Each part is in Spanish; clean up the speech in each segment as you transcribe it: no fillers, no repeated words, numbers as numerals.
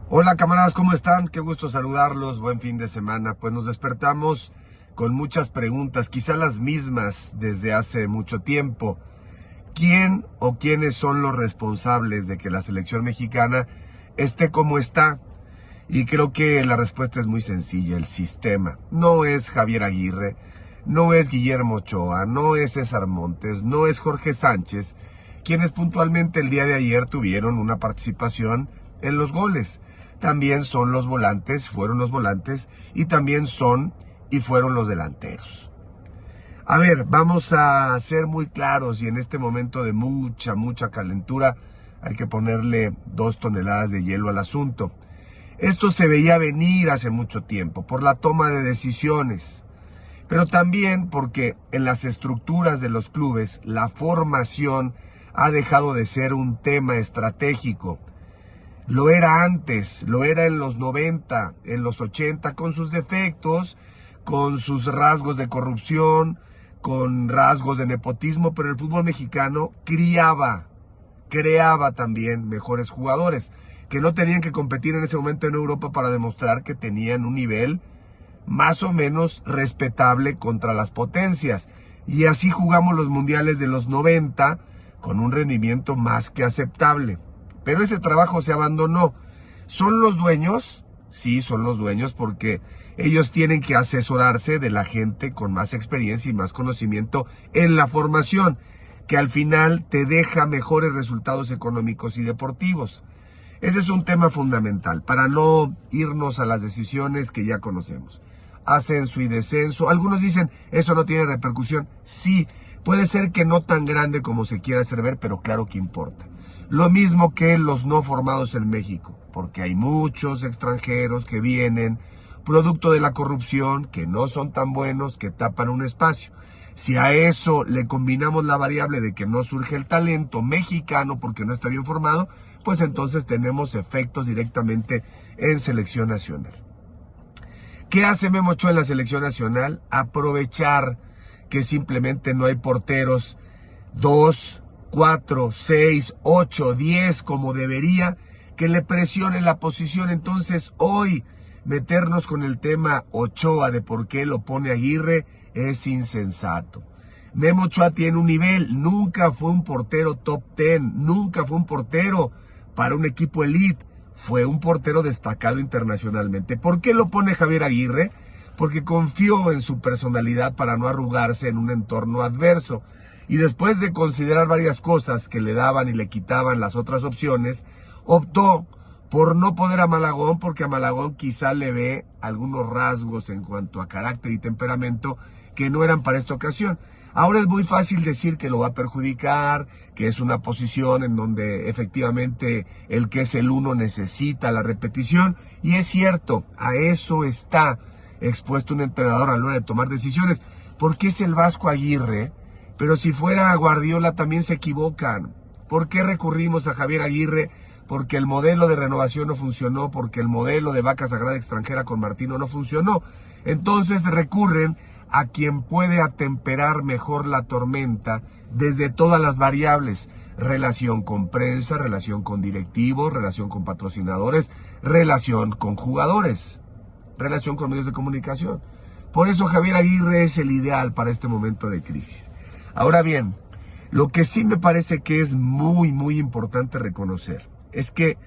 Hola camaradas, ¿cómo están? Qué gusto saludarlos, buen fin de semana. Pues nos despertamos con muchas preguntas, quizá las mismas desde hace mucho tiempo. ¿Quién o quiénes son los responsables de que la selección mexicana esté como está? Y creo que la respuesta es muy sencilla, el sistema. No es Javier Aguirre, no es Guillermo Ochoa, no es César Montes, no es Jorge Sánchez, quienes puntualmente el día de ayer tuvieron una participación en los goles. También son los volantes, fueron los volantes, y también son y fueron los delanteros. A ver, vamos a ser muy claros y en este momento de mucha calentura hay que ponerle 2 toneladas de hielo al asunto. Esto se veía venir hace mucho tiempo por la toma de decisiones, pero también porque en las estructuras de los clubes la formación ha dejado de ser un tema estratégico. Lo era antes, lo era en los 90, en los 80, con sus defectos, con sus rasgos de corrupción, con rasgos de nepotismo, pero el fútbol mexicano creaba también mejores jugadores, que no tenían que competir en ese momento en Europa para demostrar que tenían un nivel más o menos respetable contra las potencias. Y así jugamos los mundiales de los 90 con un rendimiento más que aceptable. Pero ese trabajo se abandonó. ¿Son los dueños? Sí, son los dueños porque ellos tienen que asesorarse de la gente con más experiencia y más conocimiento en la formación, que al final te deja mejores resultados económicos y deportivos. Ese es un tema fundamental para no irnos a las decisiones que ya conocemos. Ascenso y descenso. Algunos dicen, eso no tiene repercusión. Sí, puede ser que no tan grande como se quiera hacer ver, pero claro que importa. Lo mismo que los no formados en México, porque hay muchos extranjeros que vienen producto de la corrupción, que no son tan buenos, que tapan un espacio. Si a eso le combinamos la variable de que no surge el talento mexicano porque no está bien formado, pues entonces tenemos efectos directamente en selección nacional. ¿Qué hace Memo Ochoa en la selección nacional? Aprovechar que simplemente no hay porteros 2, 4, 6, 8, 10 como debería, que le presione la posición. Entonces hoy meternos con el tema Ochoa de por qué lo pone Aguirre es insensato. Memo Ochoa tiene un nivel, nunca fue un portero top 10, nunca fue un portero para un equipo elite, fue un portero destacado internacionalmente. ¿Por qué lo pone Javier Aguirre? Porque confió en su personalidad para no arrugarse en un entorno adverso. Y después de considerar varias cosas que le daban y le quitaban las otras opciones, optó por no poner a Malagón, porque a Malagón quizá le ve algunos rasgos en cuanto a carácter y temperamento que no eran para esta ocasión. Ahora es muy fácil decir que lo va a perjudicar, que es una posición en donde efectivamente el que es el uno necesita la repetición, y es cierto, a eso está expuesto un entrenador a la hora de tomar decisiones, porque es el Vasco Aguirre. Pero si fuera Guardiola también se equivocan. ¿Por qué recurrimos a Javier Aguirre? Porque el modelo de renovación no funcionó, porque el modelo de vaca sagrada extranjera con Martino no funcionó. Entonces recurren a quien puede atemperar mejor la tormenta desde todas las variables. Relación con prensa, relación con directivos, relación con patrocinadores, relación con jugadores, relación con medios de comunicación. Por eso Javier Aguirre es el ideal para este momento de crisis. Ahora bien, lo que sí me parece que es muy importante reconocer es que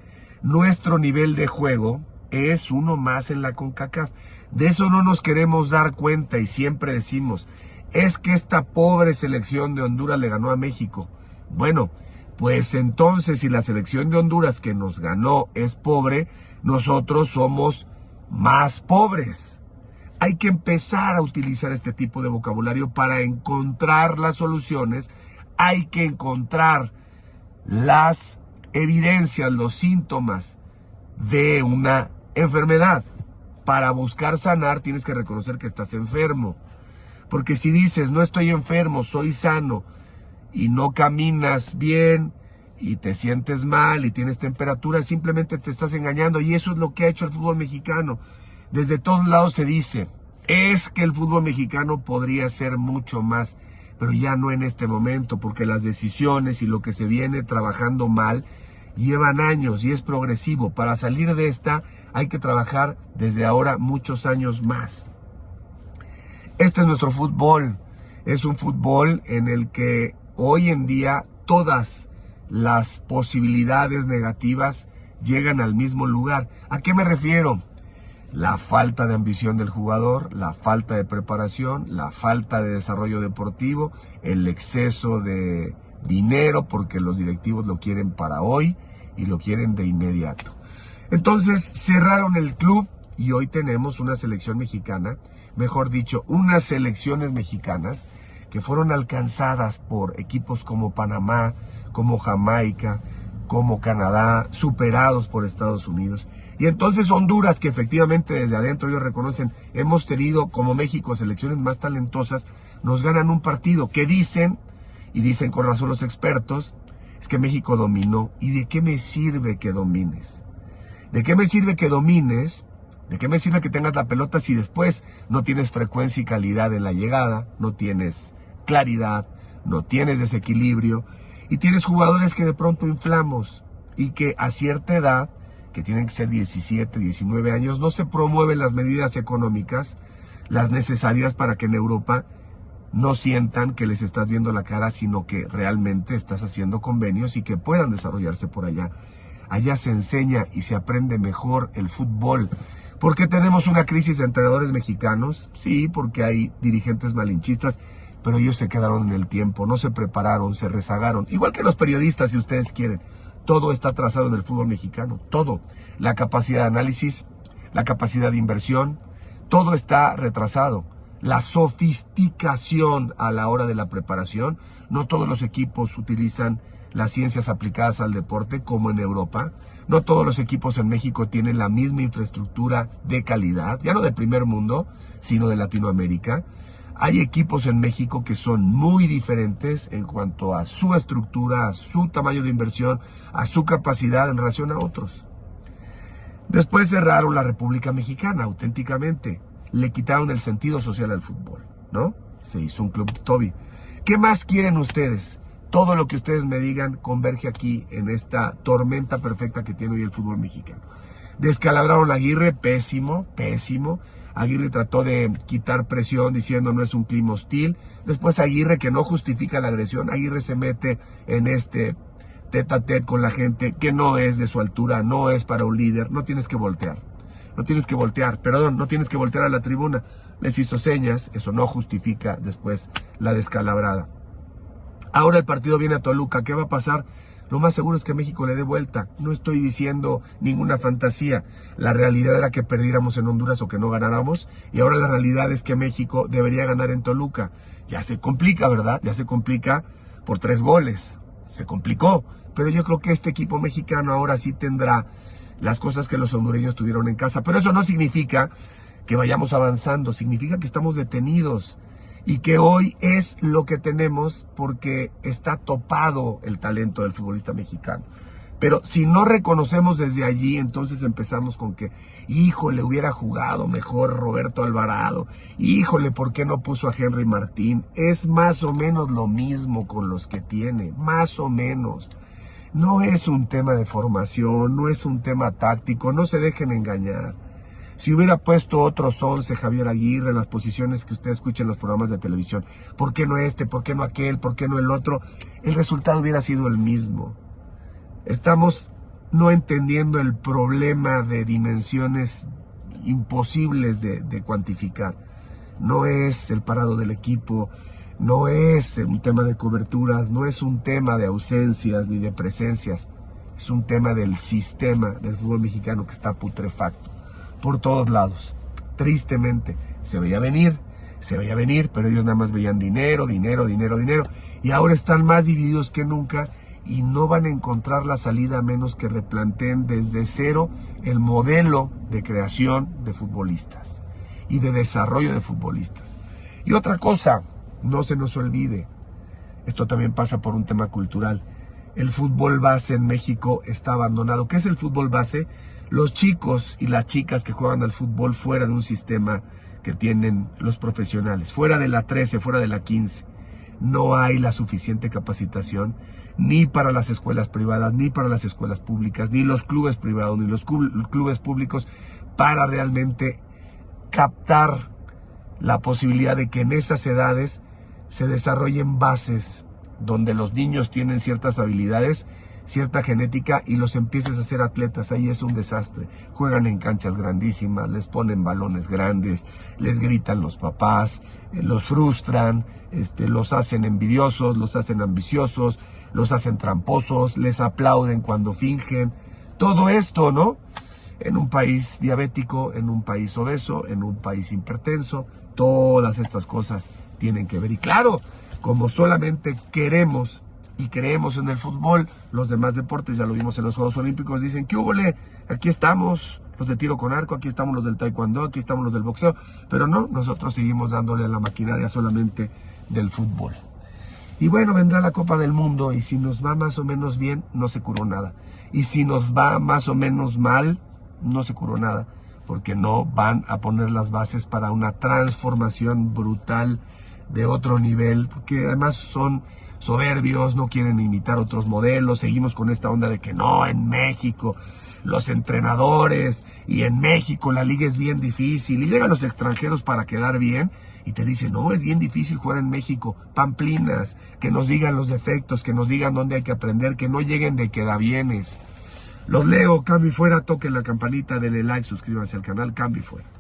nuestro nivel de juego es uno más en la CONCACAF. De eso no nos queremos dar cuenta y siempre decimos, es que esta pobre selección de Honduras le ganó a México. Bueno, pues entonces si la selección de Honduras que nos ganó es pobre, nosotros somos más pobres. Hay que empezar a utilizar este tipo de vocabulario para encontrar las soluciones. Hay que encontrar las evidencias, los síntomas de una enfermedad. Para buscar sanar tienes que reconocer que estás enfermo. Porque si dices, no estoy enfermo, soy sano, y no caminas bien, y te sientes mal, y tienes temperatura, simplemente te estás engañando. Y eso es lo que ha hecho el fútbol mexicano. Desde todos lados se dice, es que el fútbol mexicano podría ser mucho más, pero ya no en este momento, porque las decisiones y lo que se viene trabajando mal llevan años y es progresivo. Para salir de esta hay que trabajar desde ahora muchos años más. Este es nuestro fútbol. Es un fútbol en el que hoy en día todas las posibilidades negativas llegan al mismo lugar. ¿A qué me refiero? La falta de ambición del jugador, la falta de preparación, la falta de desarrollo deportivo, el exceso de dinero porque los directivos lo quieren para hoy y lo quieren de inmediato. Entonces cerraron el club y hoy tenemos una selección mexicana, mejor dicho, unas selecciones mexicanas que fueron alcanzadas por equipos como Panamá, como Jamaica, como Canadá, superados por Estados Unidos. Y entonces Honduras, que efectivamente desde adentro ellos reconocen, hemos tenido como México selecciones más talentosas, nos ganan un partido que dicen, y dicen con razón los expertos, es que México dominó. ¿Y de qué me sirve que domines? ¿De qué me sirve que domines? ¿De qué me sirve que tengas la pelota si después no tienes frecuencia y calidad en la llegada, no tienes claridad, no tienes desequilibrio y tienes jugadores que de pronto inflamos y que a cierta edad, que tienen que ser 17, 19 años, no se promueven las medidas económicas, las necesarias para que en Europa no sientan que les estás viendo la cara, sino que realmente estás haciendo convenios y que puedan desarrollarse por allá. Allá se enseña y se aprende mejor el fútbol. ¿Por qué tenemos una crisis de entrenadores mexicanos? Sí, porque hay dirigentes malinchistas, pero ellos se quedaron en el tiempo, no se prepararon, se rezagaron. Igual que los periodistas, si ustedes quieren. Todo está atrasado en el fútbol mexicano, todo. La capacidad de análisis, la capacidad de inversión, todo está retrasado. La sofisticación a la hora de la preparación, no todos los equipos utilizan las ciencias aplicadas al deporte como en Europa. No todos los equipos en México tienen la misma infraestructura de calidad, ya no del primer mundo, sino de Latinoamérica. Hay equipos en México que son muy diferentes en cuanto a su estructura, a su tamaño de inversión, a su capacidad en relación a otros. Después cerraron la República Mexicana, auténticamente. Le quitaron el sentido social al fútbol, ¿no? Se hizo un club Toby. ¿Qué más quieren ustedes? Todo lo que ustedes me digan converge aquí en esta tormenta perfecta que tiene hoy el fútbol mexicano. Descalabraron a Aguirre, pésimo, pésimo. Aguirre trató de quitar presión diciendo no es un clima hostil. Después Aguirre, que no justifica la agresión, Aguirre se mete en este tete a tete con la gente que no es de su altura, no es para un líder. No tienes que voltear, no tienes que voltear, perdón, no tienes que voltear a la tribuna. Les hizo señas, eso no justifica después la descalabrada. Ahora el partido viene a Toluca, ¿qué va a pasar? Lo más seguro es que México le dé vuelta. No estoy diciendo ninguna fantasía. La realidad era que perdiéramos en Honduras o que no ganáramos. Y ahora la realidad es que México debería ganar en Toluca. Ya se complica, ¿verdad? Ya se complica por 3 goles. Se complicó. Pero yo creo que este equipo mexicano ahora sí tendrá las cosas que los hondureños tuvieron en casa. Pero eso no significa que vayamos avanzando. Significa que estamos detenidos. Y que hoy es lo que tenemos porque está topado el talento del futbolista mexicano. Pero si no reconocemos desde allí, entonces empezamos con que, híjole, hubiera jugado mejor Roberto Alvarado, híjole, ¿por qué no puso a Henry Martín? Es más o menos lo mismo con los que tiene, más o menos. No es un tema de formación, no es un tema táctico, no se dejen engañar. Si hubiera puesto otros 11 Javier Aguirre en las posiciones que usted escucha en los programas de televisión, ¿por qué no este? ¿Por qué no aquel? ¿Por qué no el otro? El resultado hubiera sido el mismo. Estamos no entendiendo el problema de dimensiones imposibles de cuantificar. No es el parado del equipo, no es un tema de coberturas, no es un tema de ausencias ni de presencias. Es un tema del sistema del fútbol mexicano que está putrefacto. Por todos lados, tristemente, se veía venir, pero ellos nada más veían dinero, dinero, dinero, dinero, y ahora están más divididos que nunca y no van a encontrar la salida a menos que replanteen desde cero el modelo de creación de futbolistas y de desarrollo de futbolistas. Y otra cosa, no se nos olvide, esto también pasa por un tema cultural, el fútbol base en México está abandonado. ¿Qué es el fútbol base? Los chicos y las chicas que juegan al fútbol fuera de un sistema que tienen los profesionales, fuera de la 13, fuera de la 15, no hay la suficiente capacitación ni para las escuelas privadas, ni para las escuelas públicas, ni los clubes privados, ni los clubes públicos, para realmente captar la posibilidad de que en esas edades se desarrollen bases donde los niños tienen ciertas habilidades, cierta genética, y los empieces a hacer atletas. Ahí es un desastre. Juegan en canchas grandísimas, les ponen balones grandes, les gritan los papás, los frustran, los hacen envidiosos, los hacen ambiciosos, los hacen tramposos, les aplauden cuando fingen. Todo esto, ¿no? En un país diabético, en un país obeso, en un país hipertenso, todas estas cosas tienen que ver. Y claro, como solamente queremos y creemos en el fútbol, los demás deportes, ya lo vimos en los Juegos Olímpicos, dicen, ¿qué húbole? Aquí estamos los de tiro con arco, aquí estamos los del taekwondo, aquí estamos los del boxeo, pero no, nosotros seguimos dándole a la maquinaria solamente del fútbol. Y bueno, vendrá la Copa del Mundo, y si nos va más o menos bien, no se curó nada. Y si nos va más o menos mal, no se curó nada, porque no van a poner las bases para una transformación brutal de otro nivel, porque además son soberbios, no quieren imitar otros modelos. Seguimos con esta onda de que no, en México los entrenadores, y en México la liga es bien difícil, y llegan los extranjeros para quedar bien y te dicen, no, es bien difícil jugar en México. Pamplinas, que nos digan los defectos, que nos digan dónde hay que aprender, que no lleguen de quedabienes. Los leo. Cambio y fuera, toquen la campanita, denle like, suscríbanse al canal. Cambio y fuera.